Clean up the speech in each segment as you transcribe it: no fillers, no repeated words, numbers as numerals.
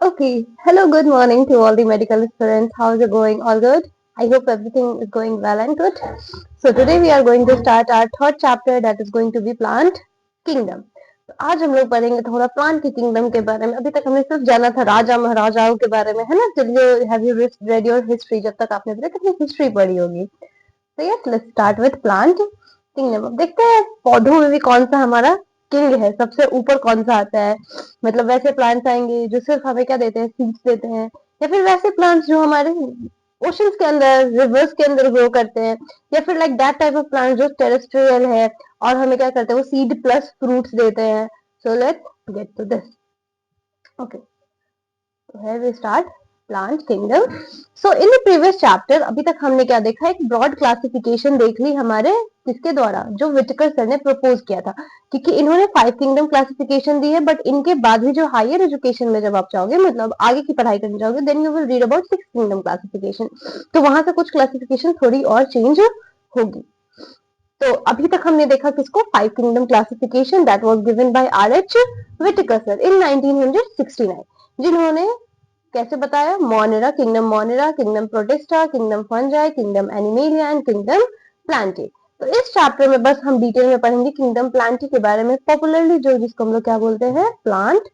Okay, hello, good morning to all the medical students. How's it going? All good? I hope everything is going well and good. So today we are going to start our third chapter that is going to be plant kingdom. तो आज हम लोग पढ़ेंगे थोड़ा plant की kingdom के बारे में। अभी तक हमने सिर्फ जाना था राजा महाराजाओं के बारे में, है ना? चलिए, have you read your history? जब तक आपने अभी तक अपनी हिस्ट्री पढ़ी होगी। तो yes, let's start with plant kingdom. अब देखते हैं पौधों में भी कौन सा हमारा किंग है, सबसे ऊपर कौन सा आता है। मतलब वैसे प्लांट्स आएंगे जो सिर्फ हमें क्या देते हैं, सीड्स देते हैं, या फिर वैसे प्लांट्स जो हमारे ओशंस के अंदर, रिवर्स के अंदर ग्रो करते हैं, या फिर like that type of plant जो टेरेस्ट्रियल है और हमें क्या करते हैं, वो सीड प्लस फ्रूट्स देते हैं। So let's get to this. Okay, so here we start plant kingdom. So in the previous chapter अभी तक हमने क्या देखा, एक ब्रॉड क्लासिफिकेशन देख ली हमारे किसके द्वारा, जो विटेकर सर ने प्रपोज किया था, क्योंकि इन्होंने 5 किंगडम क्लासिफिकेशन दी है। बट इनके बाद भी जो हायर एजुकेशन में जब आप जाओगे, मतलब आगे की पढ़ाई करने जाओगे, then you will read about 6 kingdom classification. तो वहां से कुछ क्लासिफिकेशन थोड़ी और चेंज होगी। तो अभी तक हमने देखा किसको, 5 kingdom classification that was given by R H. Whittaker sir in 1969, जिन्होंने कैसे बताया, Monera, kingdom Protista, kingdom Fungi, kingdom Animalia and kingdom Plantae. तो इस चैप्टर में बस हम डिटेल में पढ़ेंगे किंगडम प्लांटी के बारे में, पॉपुलरली जो जिसको हम लोग क्या बोलते हैं, प्लांट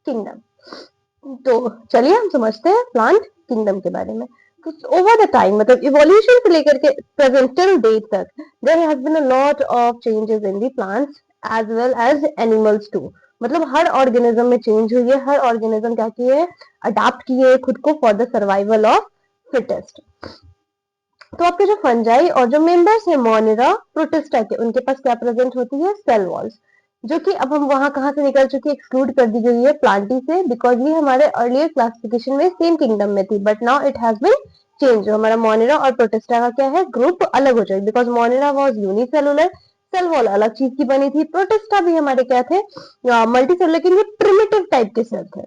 किंगडम। तो चलिए हम समझते हैं प्लांट किंगडम के बारे में। ओवर द टाइम, मतलब इवोल्यूशन से लेकर के प्रेजेंट टिल डेट तक, there has been a lot of changes in the plants as well as animals too. मतलब हर ऑर्गेनिज्म में चेंज हुई है, हर ऑर्गेनिज्म क्या किए, अडाप्ट किए खुद को for the survival of fittest. तो आपके जो फंजाई और जो मेंबर्स है मोनेरा प्रोटिस्टा के, उनके पास क्या प्रेजेंट होती है, सेल वॉल्स, जो कि अब हम वहां कहां से निकल चुके, एक्सक्लूड कर दी गई है प्लांटी से, बिकॉज ये हमारे अर्लियर क्लासिफिकेशन में सेम किंगडम में थी, but now it has been change. जो हमारा मोनेरा और प्रोटिस्टा का क्या है, ग्रुप अलग हो जाए, because Monera was unicellular, cell wall अलग चीज की बनी थी। प्रोटिस्टा भी हमारे क्या थे, मल्टी सेलुलर, लेकिन ये प्रिमिटिव टाइप के सेल थे।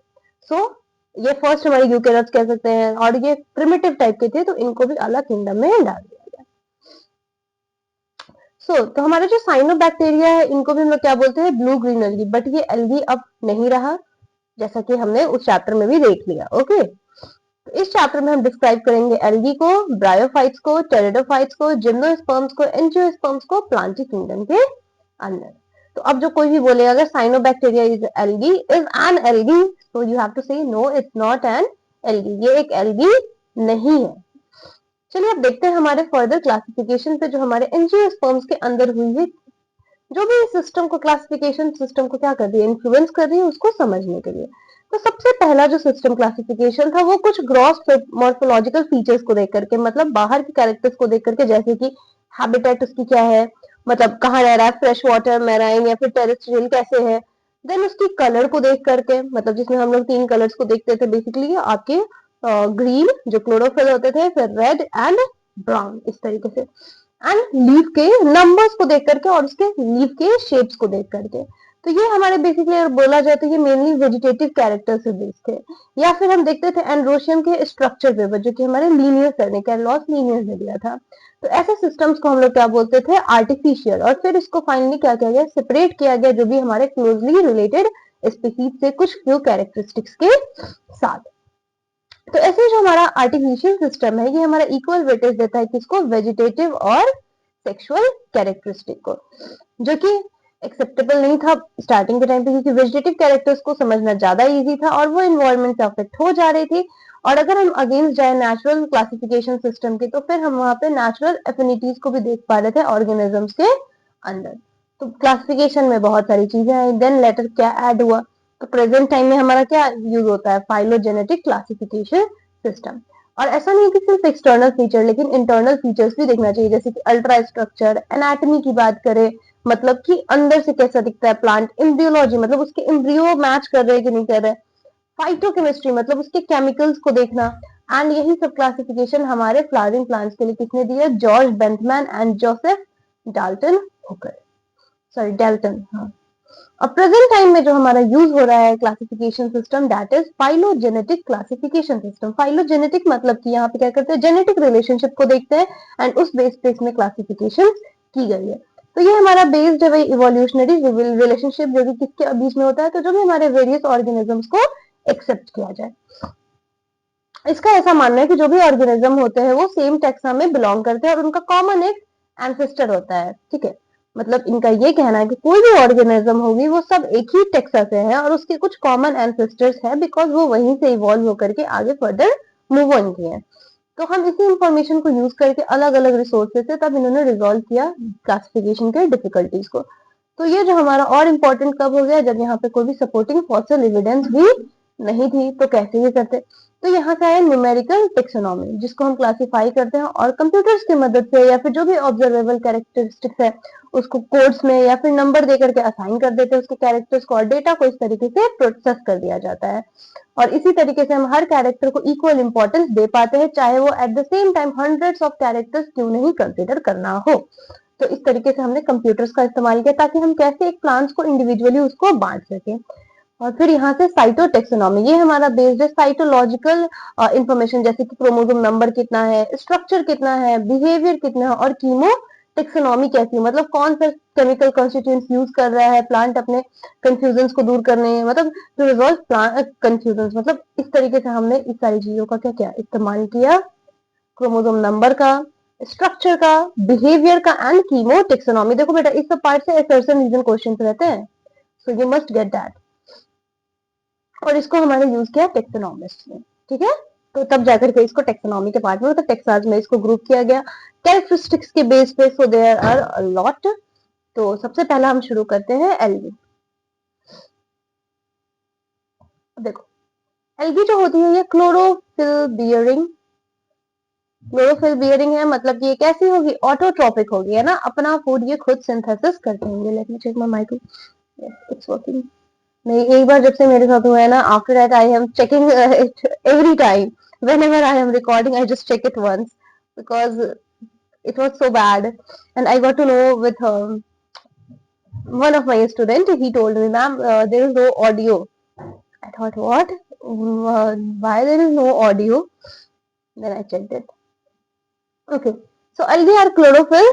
सो ये फर्स्ट हमारे यूकेरियोट्स कह सकते हैं, और ये प्रिमिटिव टाइप के थे, तो इनको भी अलग किंगडम में डाल दिया गया। तो हमारा जो साइनोबैक्टीरिया है, इनको भी हम लोग क्या बोलते हैं, ब्लू ग्रीन एल्गी, बट ये एल्गी अब नहीं रहा, जैसा कि हमने उस चैप्टर में भी देख लिया। ओके, तो इस चैप्टर में हम डिस्क्राइब करेंगे एल्गी को, ब्रायोफाइट्स को, टेरिडोफाइट्स को, जिम्नोस्पर्म्स को, एंजियोस्पर्म्स को प्लांटी किंगडम के अंदर। तो अब जो कोई भी बोलेगा अगर cyanobacteria is algae, is an algae, so you have to say no, it's not an algae, ये एक एल्गी नहीं है। चलिए अब देखते हैं हमारे फर्दर क्लासिफिकेशन पे, जो हमारे एंजियोस्पर्म्स के अंदर हुई है, जो भी सिस्टम को, क्लासिफिकेशन सिस्टम को क्या कर रही है, इन्फ्लुएंस कर रही है, उसको समझने के लिए। तो सबसे पहला जो सिस्टम क्लासिफिकेशन था, वो कुछ ग्रॉस मॉर्फोलॉजिकल फीचर्स को देख करके, मतलब बाहर के कैरेक्टर्स को देख करके, जैसे कि हैबिटेट उसकी क्या है, मतलब कहाँ रह रहा है, फ्रेश वाटर, मैराइन या फिर टेरेस्ट्रियल कैसे है। देन उसकी कलर को देख करके, मतलब जिसमें हम लोग 3 कलर्स को देखते थे बेसिकली, आपके ग्रीन जो क्लोरोफिल होते थे, फिर रेड एंड ब्राउन, इस तरीके से। एंड लीफ के नंबर्स को देख करके और उसके लीफ के शेप्स को देख करके। तो ये हमारे बेसिकली अगर बोला जाए तो ये मेनली वेजिटेटिव कैरेक्टर से बेस्ड थे। या फिर हम देखते थे एंड्रोशियम के स्ट्रक्चर पे, जो कि हमारे लीनियर सर ने, कैरलॉस लीनियर ने दिया था। तो ऐसे सिस्टम्स को हम लोग क्या बोलते थे, आर्टिफिशियल। और फिर इसको फाइनली क्या किया गया, सेपरेट किया गया, जो भी हमारे क्लोजली रिलेटेड स्पीसीज से कुछ फ्यू कैरेक्टरिस्टिक्स के साथ। तो ऐसे जो हमारा आर्टिफिशियल सिस्टम है, ये हमारा इक्वल वेटेज देता है किसको, वेजिटेटिव और सेक्सुअल कैरेक्टरिस्टिक को, जो कि एक्सेप्टेबल नहीं था स्टार्टिंग के टाइम पे, क्योंकि वेजिटेटिव कैरेक्टर्स को समझना ज्यादा इजी था और वो इन्वायरमेंट से अफेक्ट हो जा रही थी। और अगर हम अगेंस्ट जाए नेचुरल क्लासिफिकेशन सिस्टम के, तो फिर हम वहां पे नेचुरल एफिनिटीज को भी देख पा रहे थे ऑर्गेनिजम्स के अंदर। तो क्लासिफिकेशन में बहुत सारी चीजें आई। देन लेटर क्या ऐड हुआ, तो प्रेजेंट टाइम में हमारा क्या यूज होता है, फाइलोजेनेटिक क्लासिफिकेशन सिस्टम। और ऐसा नहीं कि सिर्फ एक्सटर्नल फीचर, लेकिन इंटरनल फीचर्स भी देखना चाहिए, जैसे कि अल्ट्रा स्ट्रक्चर, एनाटॉमी की बात करें, मतलब कि अंदर से कैसा दिखता है प्लांट, एम्ब्रियोलॉजी, मतलब उसके एम्ब्रियो मैच कर रहे हैं कि नहीं कर रहे, फाइटोकेमिस्ट्री, मतलब उसके केमिकल्स को देखना। एंड यही सब क्लासिफिकेशन हमारे फ्लावरिंग प्लांट्स के लिए किसने दिया, George Bentham and Joseph Dalton Hooker, sorry Dalton, हाँ। अब प्रेजेंट टाइम में जो हमारा यूज हो रहा है classification system, that is phylogenetic classification system. Phylogenetic मतलब कि यहाँ पे क्या करते हैं, जेनेटिक रिलेशनशिप को देखते हैं एंड उस बेस पे इसमें क्लासिफिकेशन की गई है। तो ये हमारा बेस्ड है वही इवोल्यूशनरी रिलेशनशिप, जो कि किसके बीच में होता है, तो जो भी हमारे वेरियस ऑर्गेनिजम्स को एक्सेप्ट किया जाए। इसका ऐसा मानना है कि जो भी ऑर्गेनिज्म होते हैं वो सेम टेक्सा में बिलोंग करते हैं और उनका कॉमन एक एंसेस्टर होता है, ठीक है। मतलब इनका ये कहना है कि कोई भी ऑर्गेनिज्म होगी वो सब एक ही टेक्सा से है और उसके कुछ कॉमन एंसेस्टर्स है बिकॉज वो वहीं से इवॉल्व होकर के आगे फर्दर मूव ऑन किए हैं। तो हम इसी इंफॉर्मेशन को यूज करके अलग अलग रिसोर्सेज से तब इन्होंने रिजॉल्व किया क्लासिफिकेशन के डिफिकल्टीज को। तो ये जो हमारा और इम्पोर्टेंट कब हो गया, जब यहाँ पे कोई भी सपोर्टिंग फॉसिल एविडेंस भी नहीं थी। तो कैसे ये करते, तो यहाँ से आया न्यूमेरिकल टेक्सोनॉमी, जिसको हम क्लासिफाई करते हैं और कंप्यूटर्स की मदद से या फिर जो भी ऑब्जर्वेबल कैरेक्टरिस्टिक्स है उसको कोड्स में या फिर नंबर देकर के असाइन कर देते हैं उसके कैरेक्टर्स को और डेटा को इस तरीके से प्रोसेस कर दिया जाता है। और इसी तरीके से हम हर कैरेक्टर को इक्वल इंपॉर्टेंस दे पाते हैं, चाहे वो at the same time hundreds of characters क्यों नहीं कंसिडर करना हो। तो इस तरीके से हमने कंप्यूटर्स का इस्तेमाल किया ताकि हम कैसे एक प्लांट्स को इंडिविजुअली उसको बांट सके। और फिर यहाँ से साइटोटेक्सोनॉमी, ये हमारा बेस्ड है साइटोलॉजिकल इंफॉर्मेशन, जैसे कि क्रोमोसोम नंबर कितना है, स्ट्रक्चर कितना है, बिहेवियर कितना है और कीमो टेक्सोनॉमी कैसी है, मतलब कौन सा केमिकल कॉन्स्टिट्यूएंट्स यूज कर रहा है प्लांट अपने कंफ्यूजन को दूर करने, मतलब टू रिजॉल्व प्लांट कंफ्यूजन। मतलब इस तरीके से हमने इस सारी चीजों का क्या क्या इस्तेमाल किया, क्रोमोसोम नंबर का, स्ट्रक्चर का, बिहेवियर का एंड कीमो टेक्सोनॉमी। देखो बेटा इस सब पार्ट से असर्शन रीजन क्वेश्चन रहते हैं, so you must get that. और इसको हमारे यूज किया टेक्सोनॉमिस्ट ने, ठीक है। तो तब जाकर के इसको टेक्सोनॉमी के पार्ट में मतलब टेक्सास में इसको ग्रुप किया गया कैरेक्टरिस्टिक्स के बेस पे। So there are a lot. तो सबसे पहला हम शुरू करते हैं एल्गी। देखो एल्गी जो होती है ये क्लोरोफिल बियरिंग, क्लोरोफिल बियरिंग है, मतलब ये कैसी होगी, ऑटोट्रॉपिक होगी, है ना, अपना फूड ये खुद सिंथेसिस करते होंगे। Let me check my mic, yes it's working. नहीं, एक बार जब से मेरे साथ हुआ है ना, after that I am checking it every time, whenever I am recording I just check it once because it was so bad and I got to know with one of my student, he told me ma'am there is no audio. I thought what, why there is no audio, then I checked it. Okay, so algae are chlorophyll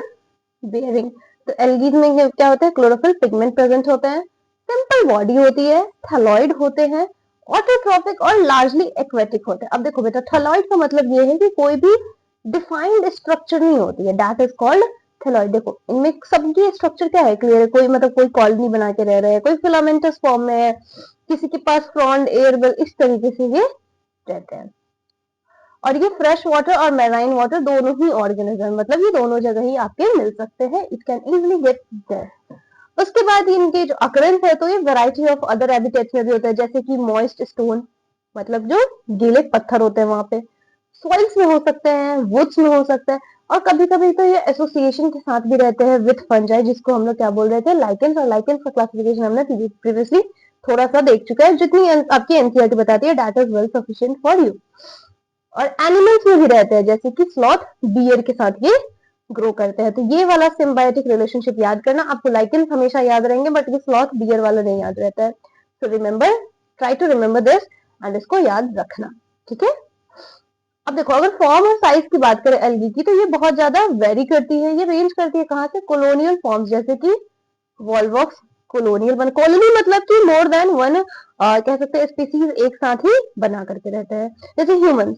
bearing। तो algae में क्या होता है, chlorophyll pigment present होते हैं, simple body होती है, thalloid होते हैं, ऑटोट्रॉपिक और लार्जली एक्वेटिक होते हैं। अब देखो बेटा थैलॉइड का मतलब ये है कि कोई भी डिफाइंड स्ट्रक्चर नहीं होती है, दैट इज कॉल्ड थैलॉइड। देखो इनमें सबकी स्ट्रक्चर क्या है, क्लियर है, कोई मतलब कोई कॉलोनी बना के रह रहे हैं, कोई फिलामेंटस फॉर्म में है, किसी के पास फ्रॉन्ड एयर, इस तरीके से ये रहते हैं। और ये फ्रेश वाटर और मैराइन वाटर दोनों ही ऑर्गेनिज्म, मतलब ये दोनों जगह ही आपके मिल सकते हैं, it can easily get there. उसके बाद इनके जो अकरेंस है तो ये वैरायटी ऑफ अदर हैबिटेट्स में भी होता है, जैसे कि मॉइस्ट स्टोन, मतलब जो गीले पत्थर होते हैं वहां पे, सॉइल्स में हो सकते हैं, वुड्स में हो सकता है, और कभी कभी तो ये एसोसिएशन के साथ भी रहते हैं विथ फंजाई, जिसको हम लोग क्या बोल रहे थे, लाइकेंस। और लाइकेंस का क्लासिफिकेशन हमने प्रीवियसली थोड़ा सा देख चुका है, जितनी आपकी एनसीईआरटी बताती है that is well sufficient for you. और एनिमल्स में भी रहते हैं, जैसे कि स्लॉथ बियर के साथ ये ग्रो करते हैं। तो ये वाला सिम्बायोटिक रिलेशनशिप याद करना, आपको लाइकेंस हमेशा याद रहेंगे बट ये स्लॉथ बियर वाला नहीं याद रहता है। So remember, try to remember this and इसको याद रखना, ठीक है। अब देखो अगर फॉर्म और साइज की बात करें एल्गी की, तो ये बहुत ज्यादा वेरी करती है, ये रेंज करती है कहाँ से, कॉलोनियल फॉर्म्स, जैसे कि वॉल्वॉक्स कॉलोनियल बन, कॉलोनी मतलब कि मोर देन वन कह सकते हैं स्पीसीज एक साथ ही बना करके रहते हैं। जैसे ह्यूमन,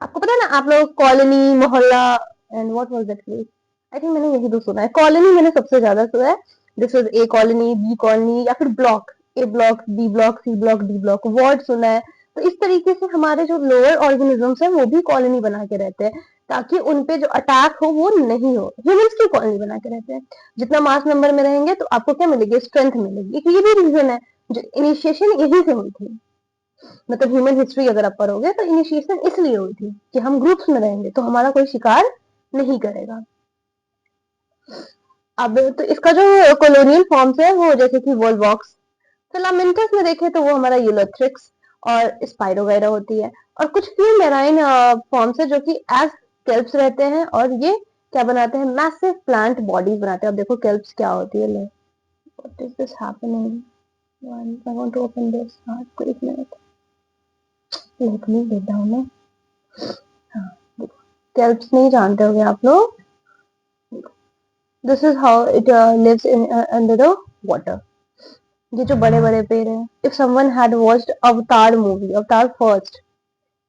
आपको पता है ना, आप लोग कॉलोनी, मोहल्ला and what was that place, I think मैंने यही दो सुना है। कॉलोनी मैंने सबसे ज्यादा सुना है, this was A colony, B colony, या फिर block, A block, B block, C block, D block, ward सुना है। तो इस तरीके से हमारे जो लोअर ऑर्गेनिजम्स हैं वो भी कॉलोनी बना के रहते हैं, ताकि उनपे जो अटैक हो वो नहीं हो। ह्यूमंस की कॉलोनी बना के रहते हैं, जितना मास नंबर में रहेंगे तो आपको क्या मिलेगी, स्ट्रेंथ मिलेगी। एक ये भी रीजन है, जो इनिशिएशन यही से हुई थी, मतलब ह्यूमन हिस्ट्री अगर आप पढ़ोगे तो इनिशिएशन इसलिए हुई थी कि हम ग्रुप्स में रहेंगे तो हमारा कोई शिकार नहीं करेगा। अब तो इसका जो कॉलोनियल फॉर्म्स है वो जैसे कि वोल्वॉक्स, फिलामेंटस में देखें तो वो हमारा यूलोथ्रिक्स और स्पाइरो वगैरह होती है। और कुछ फ्यू मेराइन फॉर्म्स है जो कि एज केल्प्स रहते हैं, और ये क्या बनाते हैं, मैसिव प्लांट बॉडीज बनाते हैं। अब देखो केल्प्स क्या होती है, ले what is this happening, I want to open this, एक minute, let me get down ना। हाँ, केल्प्स नहीं जानते होंगे आप लोग, this is how it lives in under the water. ये जो बड़े बड़े पेड़ हैं, if someone had watched Avatar movie, Avatar first,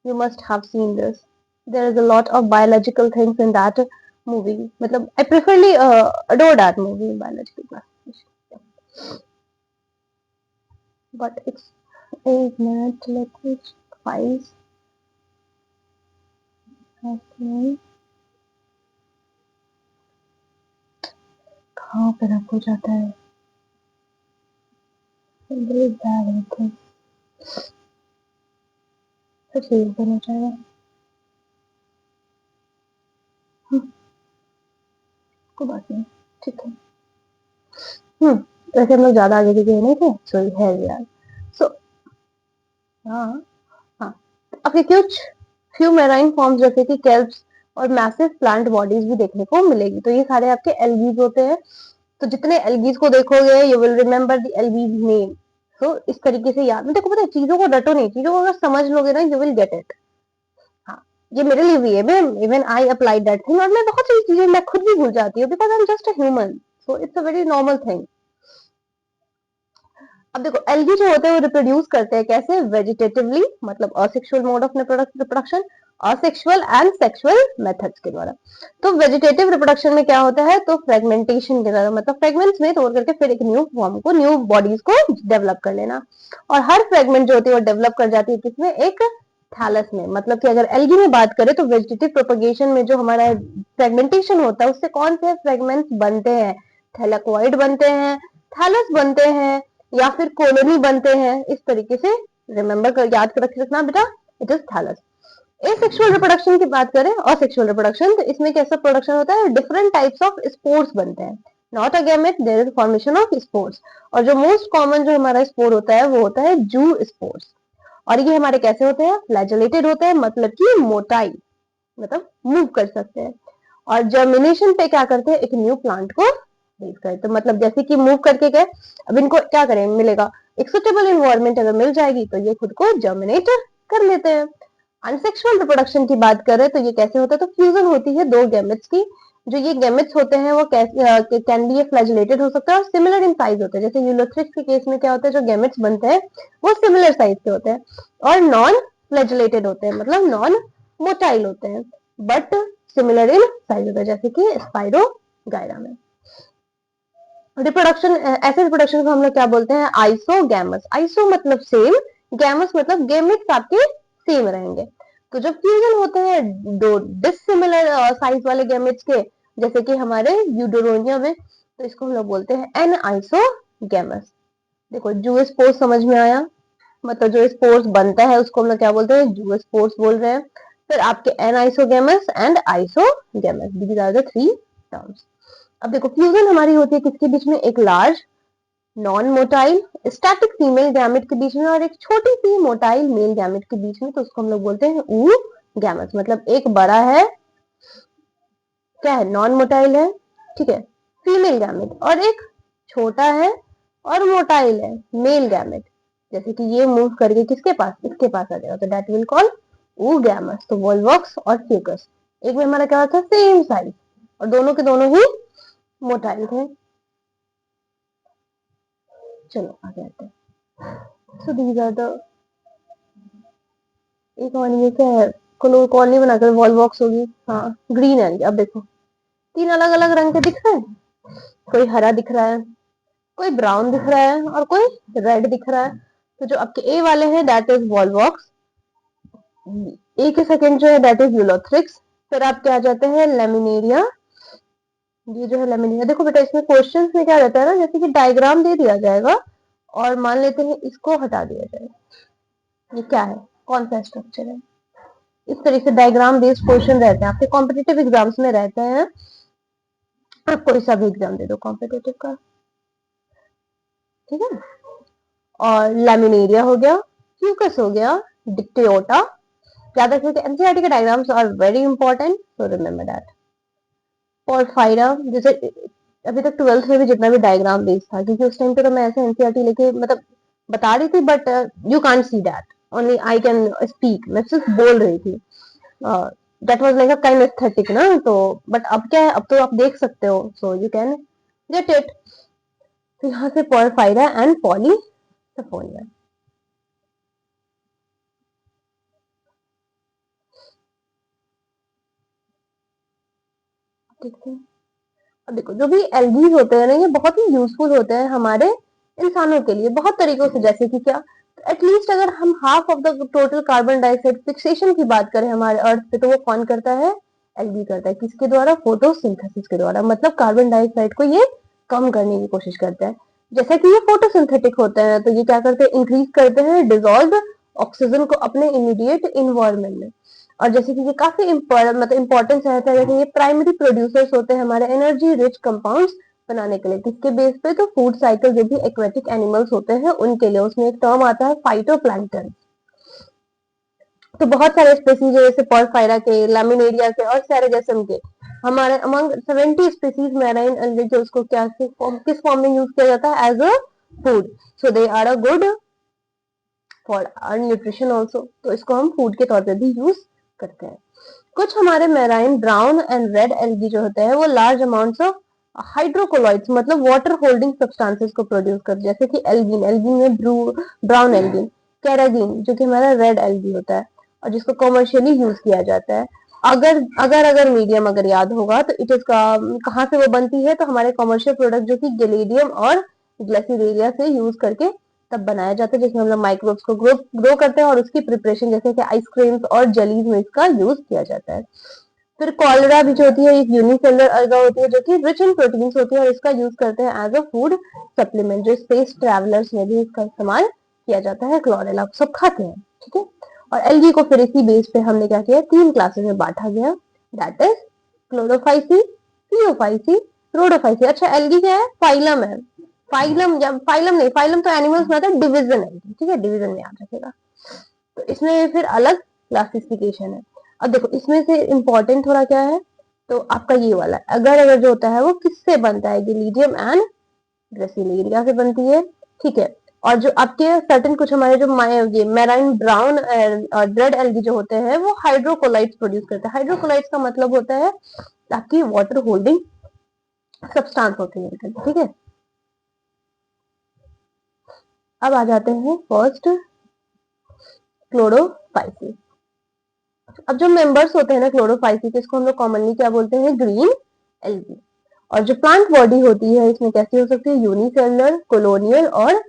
you must have seen this. There is a lot of biological things in that movie. मतलब I preferably adore that movie in biological classification. But it's 8 minutes. Let me twice. Okay. कहाँ पे रख हो जाता है? Very bad है तो save करना चाहिए। कोई बात नहीं, ठीक है। वैसे हम लोग ज्यादा आगे के गए नहीं थे, सो है यार। सो हाँ हाँ, आपके कुछ फ्यू मेराइन फॉर्म्स जैसे कि केल्प्स और मैसिव प्लांट बॉडीज भी देखने को मिलेगी। तो ये सारे आपके एल्गीज होते हैं। तो जितने एल्गीज को देखोगे you will remember the algae name. तो इस तरीके से याद में देखो, पता है चीजों को रटो नहीं, चीजों को अगर समझ लोगे ना यू विल गेट इट। हाँ, ये मेरे लिए भी है, मैं even I applied that thing, और मैं बहुत सारी चीजें मैं खुद भी भूल जाती हूँ because I am just a human, so it's a very normal thing. अब देखो एल्गी जो होते हैं वो रिप्रोड्यूस करते हैं कैसे, वेजिटेटिवली, मतलब asexual mode of reproduction, asexual and sexual methods के द्वारा। तो वेजिटेटिव रिप्रोडक्शन में क्या होता है, तो फ्रेगमेंटेशन के द्वारा, मतलब फ्रेगमेंट्स में तोड़ करके फिर एक न्यू फॉर्म को, न्यू बॉडीज को डेवलप कर लेना। और हर फ्रेगमेंट जो होती है वो डेवलप कर जाती है किसमें, एक थैलस में। मतलब कि अगर एल्गी में बात करें तो वेजिटेटिव प्रोपगेशन में जो हमारा फ्रेगमेंटेशन होता है उससे कौन से फ्रेगमेंट्स बनते हैं, थैलेकोइड बनते हैं, थैलस बनते हैं, या फिर कॉलोनी बनते हैं। इस तरीके से रिमेंबर कर याद कर रखना बेटा, it is thallus. Asexual reproduction की बात करें, असेक्सुअल रिप्रोडक्शन, तो इसमें कैसा प्रोडक्शन होता है, डिफरेंट टाइप्स ऑफ स्पोर्स बनते हैं, not a gamete, there is formation of spores. और जो मोस्ट कॉमन जो हमारा स्पोर होता है वो होता है जू स्पोर्स। और ये हमारे कैसे होते हैं, फ्लैजेलेटेड होते हैं, मतलब कि मोटाई, मतलब मूव कर सकते हैं। और जर्मिनेशन पे क्या करते हैं, एक न्यू प्लांट को रेज करते हैं। मतलब जैसे कि मूव करके गए, अब इनको क्या करें, मिलेगा एक सुटेबल इन्वायरमेंट अगर मिल जाएगी तो ये खुद को जर्मिनेट कर लेते हैं। अनसेक्सुअल रिप्रोडक्शन की बात करें तो ये कैसे होता है, तो फ्यूजन होती है दो गैमेट्स की। जो ये गैमेट्स होते हैं वो कैन बी फ्लैजिलेटेड हो सकता है और सिमिलर इन साइज होते हैं। जैसे यूलोथ्रिक्स के केस में क्या होता है, जो गैमेट्स बनते हैं वो सिमिलर साइज के होते हैं और नॉन फ्लैजिलेटेड होते हैं, मतलब नॉन मोटाइल होते हैं, बट सिमिलर इन साइज होता है, जैसे कि स्पाइरोगायरा में। रिप्रोडक्शन, ऐसे रिप्रोडक्शन को हम लोग क्या बोलते हैं, आइसोगैमस। आइसो मतलब सेम, गैमस मतलब गैमेट्स आपके सेम रहेंगे। तो जब फ्यूजन होते हैं दो डिसिमिलर साइज वाले गैमेट्स के, जैसे कि हमारे यूडोरोनिया में, तो इसको हम लोग बोलते हैं एन आइसोगैमस। देखो जूस स्पोर्स समझ में आया, मतलब जो स्पोर्स बनता है उसको हम लोग क्या बोलते हैं, जूस स्पोर्स बोल रहे हैं। फिर आपके anisogamous and isogamous, these are the three terms. अब देखो फ्यूजन हमारी होती है किसके बीच में, एक large non motile static female gamete के बीच में और एक छोटी सी मोटाइल मेल गैमेट के बीच में, तो उसको हम लोग बोलते हैं ऊ गैमेट। मतलब एक बड़ा है, क्या है, नॉन मोटाइल है, ठीक है, फीमेल गैमेट, और एक छोटा है और मोटाइल है, मेल गैमेट। जैसे कि ये मूव करके किसके पास, इसके पास आ जाएगा, तो दैट विल कॉल ऊ गैमेट। तो वोल्वॉक्स और फ्यूकस, एक में हमारा क्या होता है, सेम साइज, और दोनों के दोनों ही मोटाइल थे। चलो आगे आते हैं। सो दीज आर द, एक और ये क्या है, कॉलोनी बनाकर वॉल बॉक्स होगी, हाँ ग्रीन है। अब देखो तीन अलग अलग रंग के दिख रहे हैं, कोई हरा दिख रहा है, कोई ब्राउन दिख रहा है और कोई रेड दिख रहा है। तो जो आपके ए वाले हैं दैट इज वॉल बॉक्स, ए के सेकंड जो है दैट इज यूलोथ्रिक्स। फिर आपके आ जाते हैं लेमिनेरिया, ये जो है लेमिनेरिया। देखो बेटा इसमें क्वेश्चंस में क्या रहता है ना, जैसे कि डायग्राम दे दिया जाएगा और मान लेते हैं इसको हटा दिया जाए, ये क्या है, कौन सा स्ट्रक्चर है, इस तरह से डायग्राम बेस्ड क्वेश्चन रहते हैं आपके कॉम्पिटिटिव एग्जाम्स में रहते हैं। आप कोई सा भी एग्जाम दे दो कॉम्पिटिटिव का, ठीक है। और लैमिनेरिया हो गया, फ्यूकस हो गया, डिक्टियोटा। याद रखिए कि एनसीईआरटी के diagrams are very important, so remember that. Porphyra, जैसे अभी तक 12th में भी जितना भी डायग्राम बेस्ड था, क्योंकि उस टाइम पे तो मैं ऐसे एनसीईआरटी लेके मतलब बता रही थी, but you can't see that, only I can speak, मैं सिर्फ बोल रही थी। That was like a kind aesthetic ना, तो बट अब क्या है, अब तो आप देख सकते हो, so you can get it. तो यहाँ से पोरफायरा एंड पॉलीसफोनिया। ठीक है, अब देखो जो भी एल्गीज होते हैं ना, ये बहुत ही यूजफुल होते हैं हमारे इंसानों के लिए बहुत तरीकों से। जैसे कि क्या, एटलीस्ट अगर हम half of the total carbon dioxide fixation की बात करें हमारे अर्थ पे, तो वो कौन करता है? एल्गी करता है। किसके द्वारा? फोटोसिंथेसिस के द्वारा। मतलब कार्बन डाइऑक्साइड को ये कम करने की कोशिश करता है। जैसा कि ये फोटोसिंथेटिक होते हैं, तो ये क्या करते हैं? इंक्रीज करते हैं डिजोल्व ऑक्सीजन को अपने इमीडिएट इन्वायरमेंट में। और जैसे कि ये काफी मतलब इंपॉर्टेंस रहता है, जैसे ये प्राइमरी प्रोड्यूसर्स होते हैं हमारे एनर्जी रिच कंपाउंड्स बनाने के लिए। किसके बेस पे? तो फूड साइकिल जो भी एक्वेटिक एनिमल्स होते हैं उनके लिए। उसमें एक टर्म आता है फाइटोप्लैंक्टन। तो बहुत सारे स्पीसीज है, जैसे पोरफायरा के, लैमिनेरिया के और सेरेगेसम के। हमारे अमंग 70 स्पीसीज मैराइन एल्गी के उसको क्या किस फॉर्म में यूज किया जाता है? As a food. So they are a good for our nutrition also. तो इसको हम फूड के तौर पे भी यूज करते हैं। कुछ हमारे marine brown and red algae जो होते हैं वो लार्ज अमाउंट्स ऑफ हाइड्रोकोलॉइड्स मतलब वाटर होल्डिंग सब्सटेंसेस को प्रोड्यूस करते हैं। जैसे कि एल्गिन, एल्गिन में ब्राउन एल्गिन, कैरागिन जो कि हमारा रेड एल्गी होता है और जिसको कमर्शियली यूज किया जाता है। अगर मीडियम अगर याद होगा तो इट इज कहाँ से वो बनती है? तो हमारे कमर्शियल प्रोडक्ट जो कि गैलेडियम और ग्लाइसिरिया से यूज करके तब बनाया जाता है, जिसमें हम लोग माइक्रोब्स को ग्रो करते हैं और उसकी प्रिपरेशन जैसे कि आइसक्रीम्स और जेलीज में इसका यूज किया जाता है। फिर कॉलरा भी जो होती है एक यूनिसेलुलर अल्गा होती है जो कि रिच इन प्रोटीन्स होती है और इसका यूज करते हैं एज अ फूड सप्लीमेंट। जो स्पेस ट्रैवलर्स में भी इसका इस्तेमाल किया जाता है। क्लोरेला सब खाते हैं। ठीक है, और एल्गी को फिर इसी बेस पे हमने क्या किया? 3 क्लासेस में बांटा गया, दैट इज क्लोरोफाइसी, थियोफाइसी, रोडोफाइसी। अच्छा, एल्गी क्या है? फाइलम है। फाइलम या फाइलम नहीं, फाइलम तो एनिमल्स में आता है, डिवीजन है। ठीक है, डिवीजन में याद रखेगा। तो इसमें फिर अलग क्लासिफिकेशन है। अब देखो इसमें से इंपॉर्टेंट थोड़ा क्या है, तो आपका ये वाला अगर अगर जो होता है वो किससे बनता है? गिलीडियम एंड ग्रेसिलेरिया से बनती है। ठीक है, और जो आपके सर्टेन कुछ हमारे जो ये मेराइन ब्राउन और रेड एल्गी जो होते हैं वो हाइड्रोकोलाइट्स प्रोड्यूस करते हैं। हाइड्रोकोलाइट्स का मतलब होता है आपकी वाटर होल्डिंग सब्सटेंस होती है। ठीक है, अब आ जाते हैं फर्स्ट क्लोरोफाइसी। अब जो मेंबर्स होते हैं ना क्लोरोफाइसी के, इसको हम लोग कॉमनली क्या बोलते हैं? Green algae. और जो प्लांट बॉडी होती है इसमें कैसी हो सकती है? यूनिसेलुलर, कॉलोनियल और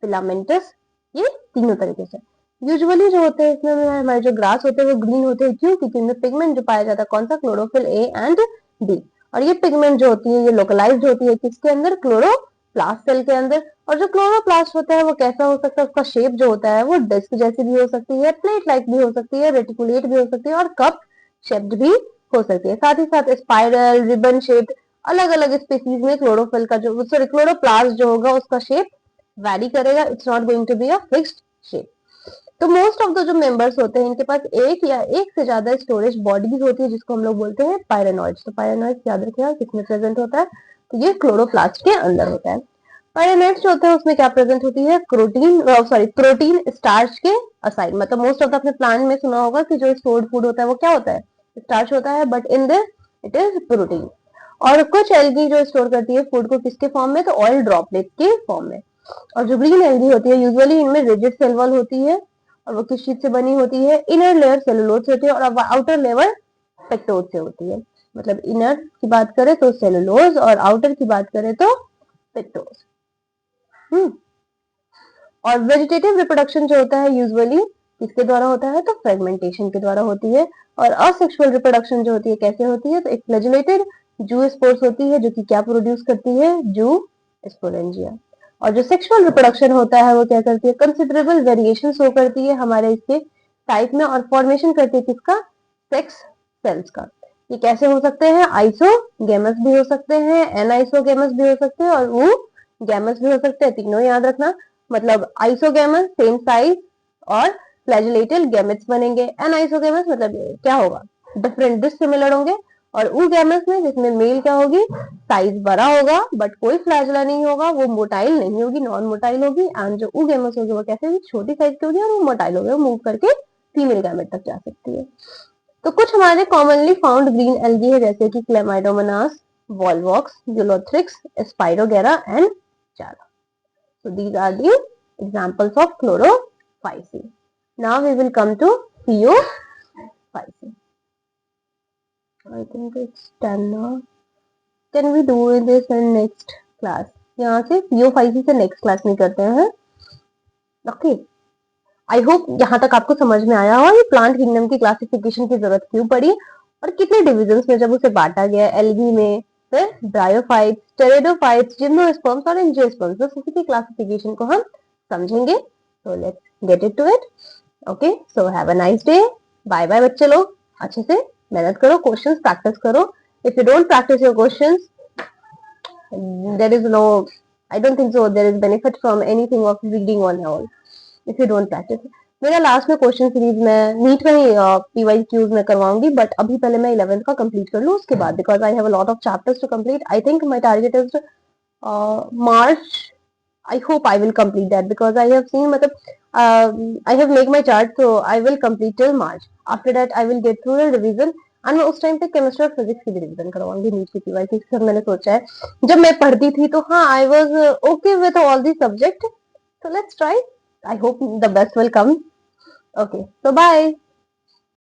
फिलामेंटस, ये तीनों तरीके से। यूजुअली जो होते हैं इसमें हमारे जो ग्रास होते हैं वो ग्रीन होते हैं। क्यों? क्योंकि इनमें पिगमेंट जो पाया जाता है कौन सा? Chlorophyll A and D. और ये पिगमेंट जो होती है ये लोकलाइज्ड होती है किसके अंदर? क्लोरोप्लास्ट सेल के अंदर। और जो क्लोरोप्लास्ट होता है वो कैसा हो सकता है? उसका शेप जो होता है वो डिस्क जैसी भी हो सकती है, प्लेट लाइक भी हो सकती है, रेटिकुलेट भी हो सकती है और कप शेप्ड भी हो सकती है। साथ ही साथ स्पाइरल, रिबन शेप, अलग अलग स्पीसीज में क्लोरोफिल का जो सॉरी क्लोरोप्लास्ट जो होगा उसका शेप वैरी करेगा। It's not going to be a fixed shape. तो मोस्ट ऑफ द जो मेंबर्स होते हैं इनके पास एक या एक से ज्यादा स्टोरेज बॉडीज होती है जिसको हम लोग बोलते हैं पायरेनॉइड्स। तो पायरेनॉइड्स याद रखिएगा किसमें प्रेजेंट होता है? तो ये क्लोरोप्लास्ट के अंदर होता है। पायरेनॉइड्स जो होते हैं उसमें क्या प्रेजेंट होती है? प्रोटीन स्टार्च के असाइड। मतलब मोस्ट ऑफ द अपने प्लांट में सुना होगा कि जो स्टोर्ड फूड होता है वो क्या होता है? स्टार्च होता है, but in this it is protein. और कुछ एल्गी जो स्टोर करती है फूड को किसके फॉर्म में? तो ऑयल ड्रॉपलेट के फॉर्म में। और जो ग्रीन एल्गी होती है यूजुअली इनमें रिजिड सेल वॉल होती है और वो किस चीज से बनी होती है? इनर लेयर सेलुलोज से होती है और आउटर लेयर पेक्टोज से होती है। मतलब इनर की बात करें तो सेलुलोज और आउटर की बात करें तो पेक्टोज। और वेजिटेटिव रिप्रोडक्शन जो होता है यूजुअली किसके द्वारा होता है? तो फ्रेगमेंटेशन के द्वारा होती है। और असेक्सुअल रिप्रोडक्शन जो होती है कैसे होती है? तो एक फ्लैजिलेटेड जू स्पोर्स होती है जो कि क्या प्रोड्यूस करती है? जू स्पोरेंजिया। और जो सेक्सुअल रिप्रोडक्शन होता है वो क्या करती है? कंसिडरेबल वेरिएशन शो करती है हमारे इसके टाइप में और फॉर्मेशन करती है किसका? सेक्स सेल्स का। ये कैसे हो सकते हैं? आइसोगेमस भी हो सकते हैं, एनआइसोगेमस भी हो सकते हैं और वो गैमस भी हो सकते हैं। तीनों याद रखना। मतलब आइसोगेमस सेम साइज और फ्लैजिलेटेड गैमेट्स बनेंगे। एनआइसोगेमस मतलब क्या होगा? डिफरेंट डिसिमिलर होंगे। और ऊ गैमेट्स में जिसमें मेल क्या होगी? साइज बड़ा होगा बट कोई फ्लैजला नहीं होगा, वो मोटाइल नहीं होगी, नॉन मोटाइल होगी। एंड जो ऊ गैमेट्स होगी वो कैसे होगी? छोटी साइज की होगी और वो मोटाइल होगी, मूव करके फीमेल गैमेट तक जा सकती है। तो कुछ हमारे कॉमनली फाउंड ग्रीन एल्गी है जैसे कि क्लेमाइडोमोनास, वॉलवॉक्स, यूलोथ्रिक्स, स्पाइरोगेरा एंड चलो, so these are the examples of chlorophycine. Now we will come to PO5C. I think it's done now. Can we do this in next class? यहाँ से PO5C से next class में करते हैं. Okay, I hope यहाँ तक आपको समझ में आया हो ये प्लांट किंगडम की क्लासिफिकेशन की जरूरत क्यों पड़ी और कितने डिविजन्स में जब उसे बांटा गया, एल्गी में, फिर ब्रायोफाइट्स, टेरिडोफाइट्स, जिम्नोस्पर्म्स और एंजियोस्पर्म्स, बस उसी की क्लासिफिकेशन को हम समझेंगे. So let's get it to it. Okay, so have a nice day. Bye bye बच्चे लोग, अच्छे से मेहनत करो, क्वेश्चंस प्रैक्टिस करो. If you don't practice your questions, there is no, I don't think so there is benefit from anything of reading on all if you don't practice. मेरा last में question series में NEET में ही PYQs में करवाऊंगी, but अभी पहले मैं 11th का complete कर लूँ, उसके बाद because I have a lot of chapters to complete. I think my target is March. I hope I will complete that because I have seen, I have make my chart, so I will complete till March. After that I will get through the revision and मैं उस time पे chemistry और physics की भी revision करवाऊंगी NEET की PYQ सब मैंने सोचा है. जब मैं पढ़ती थी तो हाँ, I was okay with all the subject. So let's try. I hope the best will come. Okay, so bye.